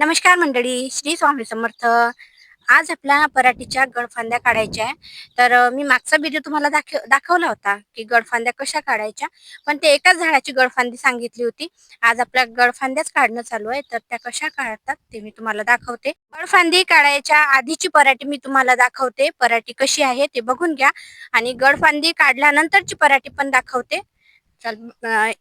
नमस्कार मंडळी, श्री स्वामी समर्थ. आज आपल्या पराठीच्या गडफांद्या काढायच्या आहे. तर मी मागचा व्हिडिओ तुम्हाला दाखवला होता की गडफांद्या कशा काढायच्या, पण ते एकाच झाडाची गडफांदी सांगितली होती. आज आपल्या गडफांद्याच काढणं चालू आहे, तर त्या कशा काढतात ते मी तुम्हाला दाखवते. गडफांदी काढायच्या आधीची पराठी मी तुम्हाला दाखवते. पराठी कशी आहे ते बघून घ्या आणि गडफांदी काढल्यानंतरची पराठी पण दाखवते. चल,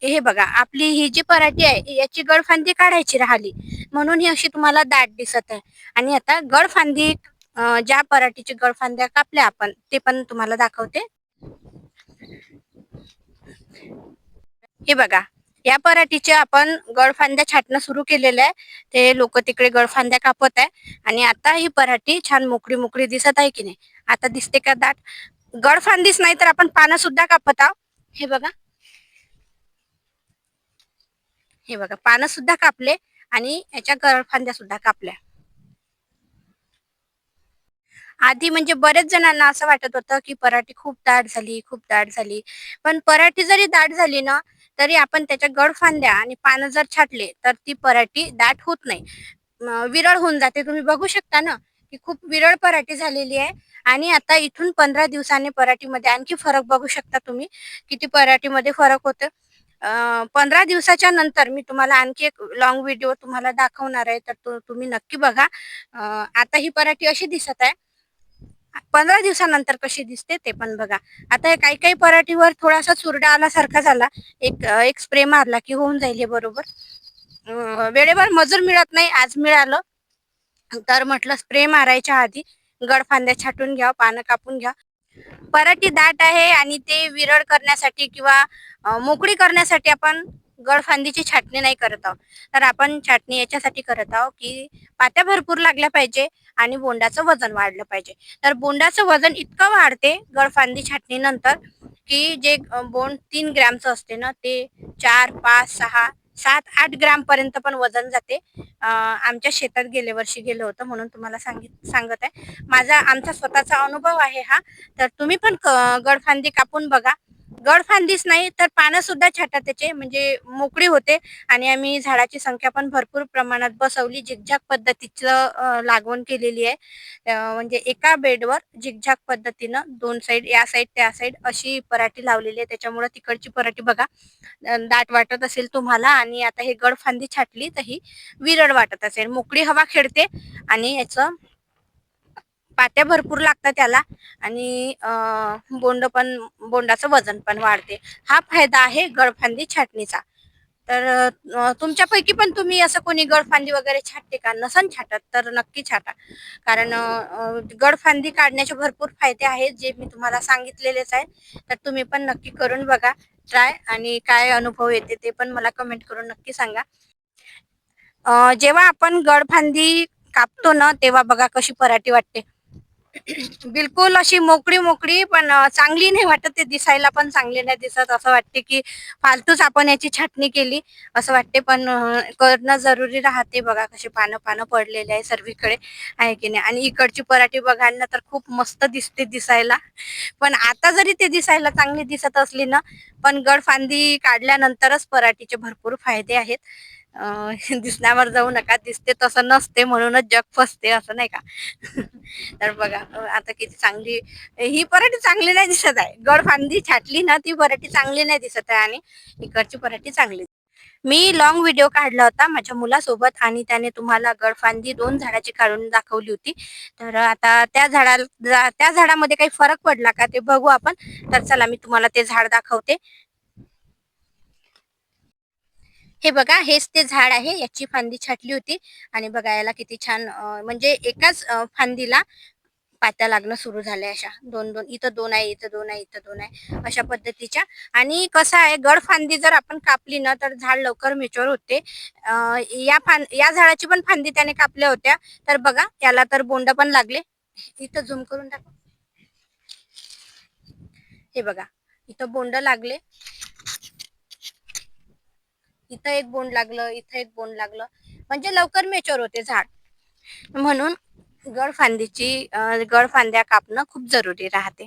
हे बघा, आपली ही जी पराठी आहे याची गडफांदी काढायची राहिली, म्हणून ही अशी तुम्हाला दाट दिसत आहे. आणि आता गडफांदी, ज्या पराठीची गडफांद्या कापल्या आपण ते पण तुम्हाला दाखवते. हे बघा, या पराठीचे आपण गडफांद्या छाटणं सुरू केलेलं आहे. ते लोक तिकडे गडफांद्या कापत आहे आणि आता ही पराठी छान मोकळी मोकळी दिसत आहे की नाही? आता दिसते का दाट? गडफांदीच नाही तर आपण पानं सुद्धा कापत आहोत. हे बघा, हे बघा, पानं सुद्धा कापले आणि याच्या गळफांद्या सुद्धा कापल्या. आधी म्हणजे बरेच जणांना असं वाटत होतं की पराठी खूप दाट झाली, खूप दाट झाली. पण पराठी जरी दाट झाली ना, तरी आपण त्याच्या गळफांद्या आणि पानं जर छाटले तर ती पराठी दाट होत नाही. विरळ होऊन जाते. तुम्ही बघू शकता ना की खूप विरळ पराठी झालेली आहे. आणि आता इथून 15 दिवसांनी पराठीमध्ये आणखी फरक बघू शकता तुम्ही, किती पराठीमध्ये फरक होतो. 15 दिवसाच्या नंतर मी तुम्हाला आणखी एक लॉंग व्हिडिओ तुम्हाला दाखवणार आहे, तर तो तुम्ही नक्की बघा. आता ही पराठी अशी दिसत आहे. 15 दिवसानंतर कशी दिसते ते पण बघा. आता हे काही काही पराठीवर थोडासा चुरडा आल्यासारखा झाला. एक स्प्रे मारला की होऊन जाईल हे बरोबर. वेळेवर मजूर मिळत नाही, आज मिळालं. तर म्हटलं स्प्रे मारायच्या आधी गडफांद्या छाटून घ्या, पानं कापून घ्या. पराठी दाट आहे आणि ते विरळ करण्यासाठी किंवा मोकळी करण्यासाठी आपण गडफांदीची छाटणी नाही करत आहोत. तर आपण छाटणी याच्यासाठी करत आहोत की पात्या भरपूर लागल्या पाहिजे आणि बोंडाचं वजन वाढलं पाहिजे. तर बोंडाचं वजन इतकं वाढते गडफांदी छाटणी नंतर की जे बोंड 3 ग्रॅमचं असते ना, ते 4, 5, 6, 7, 8 ग्रॅम पर्यंत पण वजन जाते. आमच्या शेतात गेल्या वर्षी गेलो होतं म्हणून तुम्हाला सांगत आहे. आमचा स्वतःचा अनुभव आहे हा. तर तुम्ही पण गडफांदी कापून बघा. गडफांदीच नाही तर पानं सुद्धा छाटा, त्याचे म्हणजे मोकळी होते. आणि आम्ही झाडाची संख्या पण भरपूर प्रमाणात बसवली. झिकझॅक पद्धतीचं लागवण केलेली आहे. म्हणजे एका बेडवर झिकझॅक पद्धतीनं 2 साईड, या साईड त्या साईड अशी पराठी लावलेली आहे. त्याच्यामुळे तिकडची पराठी बघा दाट वाटत असेल तुम्हाला. आणि आता हे गडफांदी छाटली तर ही विरळ वाटत असेल. मोकळी हवा खेळते आणि याचं पात्या भरपूर लागतात त्याला. आणि बोंडाचं वजन पण वाढते. हा फायदा आहे गडफांदी छाटणीचा. तर तुमच्यापैकी पण तुम्ही असं कोणी गडफांदी वगैरे छाटते का? नसन छाटत तर नक्की छाटा. कारण गडफांदी काढण्याचे भरपूर फायदे आहेत, जे मी तुम्हाला सांगितलेलेच आहे. तर तुम्ही पण नक्की करून बघा ट्राय, आणि काय अनुभव येते ते पण मला कमेंट करून नक्की सांगा. जेव्हा आपण गडफांदी कापतो ना, तेव्हा बघा कशी पराठी वाटते. बिलकुल अशी मोकळी मोकळी, पण चांगली नाही वाटत. ते दिसायला पण चांगली नाही दिसत. असं वाटते की फालतूच आपण याची छाटणी केली असं वाटते. पण करणं जरुरी राहते. बघा कसे पानं पानं पडलेले आहे सर्वीकडे, आहे की नाही? आणि इकडची पराठी बघायला तर खूप मस्त दिसते दिसायला. पण आता जरी ते दिसायला चांगली दिसत असली ना, पण गडफांदी काढल्यानंतरच पराठीचे भरपूर फायदे आहेत. दिसण्यावर जाऊ नका, दिसते तसं नसते, म्हणूनच जग फसते, असं नाही का? तर बघा, आता किती चांगली ही पराठी चांगली नाही दिसत आहे. गडफांदी छाटली ना, ती पराठी चांगली नाही दिसत आहे आणि इकडची पराठी चांगली. मी लॉंग व्हिडिओ काढला होता माझ्या मुलासोबत आणि त्याने तुम्हाला गडफांदी 2 झाडाची काढून दाखवली होती. तर आता त्या झाडामध्ये काही फरक पडला का ते बघू आपण. तर चला मी तुम्हाला ते झाड दाखवते. हे बघा, हेच ते झाड आहे. याची फांदी छाटली होती आणि बघा याला किती छान, म्हणजे एकाच फांदीला पात्या लागणं सुरू झाल्या अशा 2-2. इथं 2 आहे, इथं 2 आहे, इथं 2 आहे, अशा पद्धतीच्या. आणि कसं आहे, गडफांदी जर आपण कापली ना तर झाड लवकर मॅच्युअर होते. या झाडाची पण फांदी त्याने कापल्या होत्या. तर बघा याला तर बोंड पण लागले. इथं झूम करून टाका. हे बघा, इथं बोंड लागले, इथं एक बोंड लागलं, इथं एक बोंड लागलं. म्हणजे लवकर मॅच्युअर होते झाड. म्हणून गडफांदीची गडफांद्या कापणं खूप जरुरी राहते.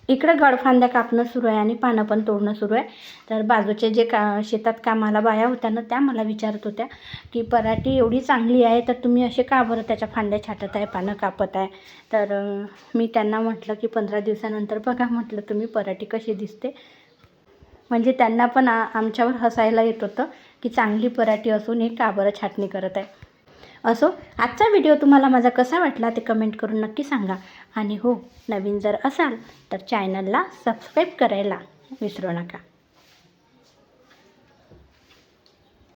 इकडं गडफांद्या कापणं सुरू आहे आणि पानं पण तोडणं सुरू आहे. तर बाजूचे जे शेतात कामाला बाया होत्या ना, त्या मला विचारत होत्या की पराठी एवढी चांगली आहे तर तुम्ही असे का बरं त्याच्या फांद्या छाटत आहे, पानं कापत आहे. तर मी त्यांना म्हटलं की 15 दिवसानंतर बघा म्हटलं तुम्ही पराठी कशी दिसते. म्हणजे त्यांना पण आमच्यावर हसायला येत होतं की चांगली पराठी असून हे का बरं छाटणी करत आहे. असो, आजचा व्हिडिओ तुम्हाला माझा कसा वाटला ते कमेंट करून नक्की सांगा. आणि हो, नवीन जर असाल तर चॅनलला सबस्क्राईब करायला विसरू नका.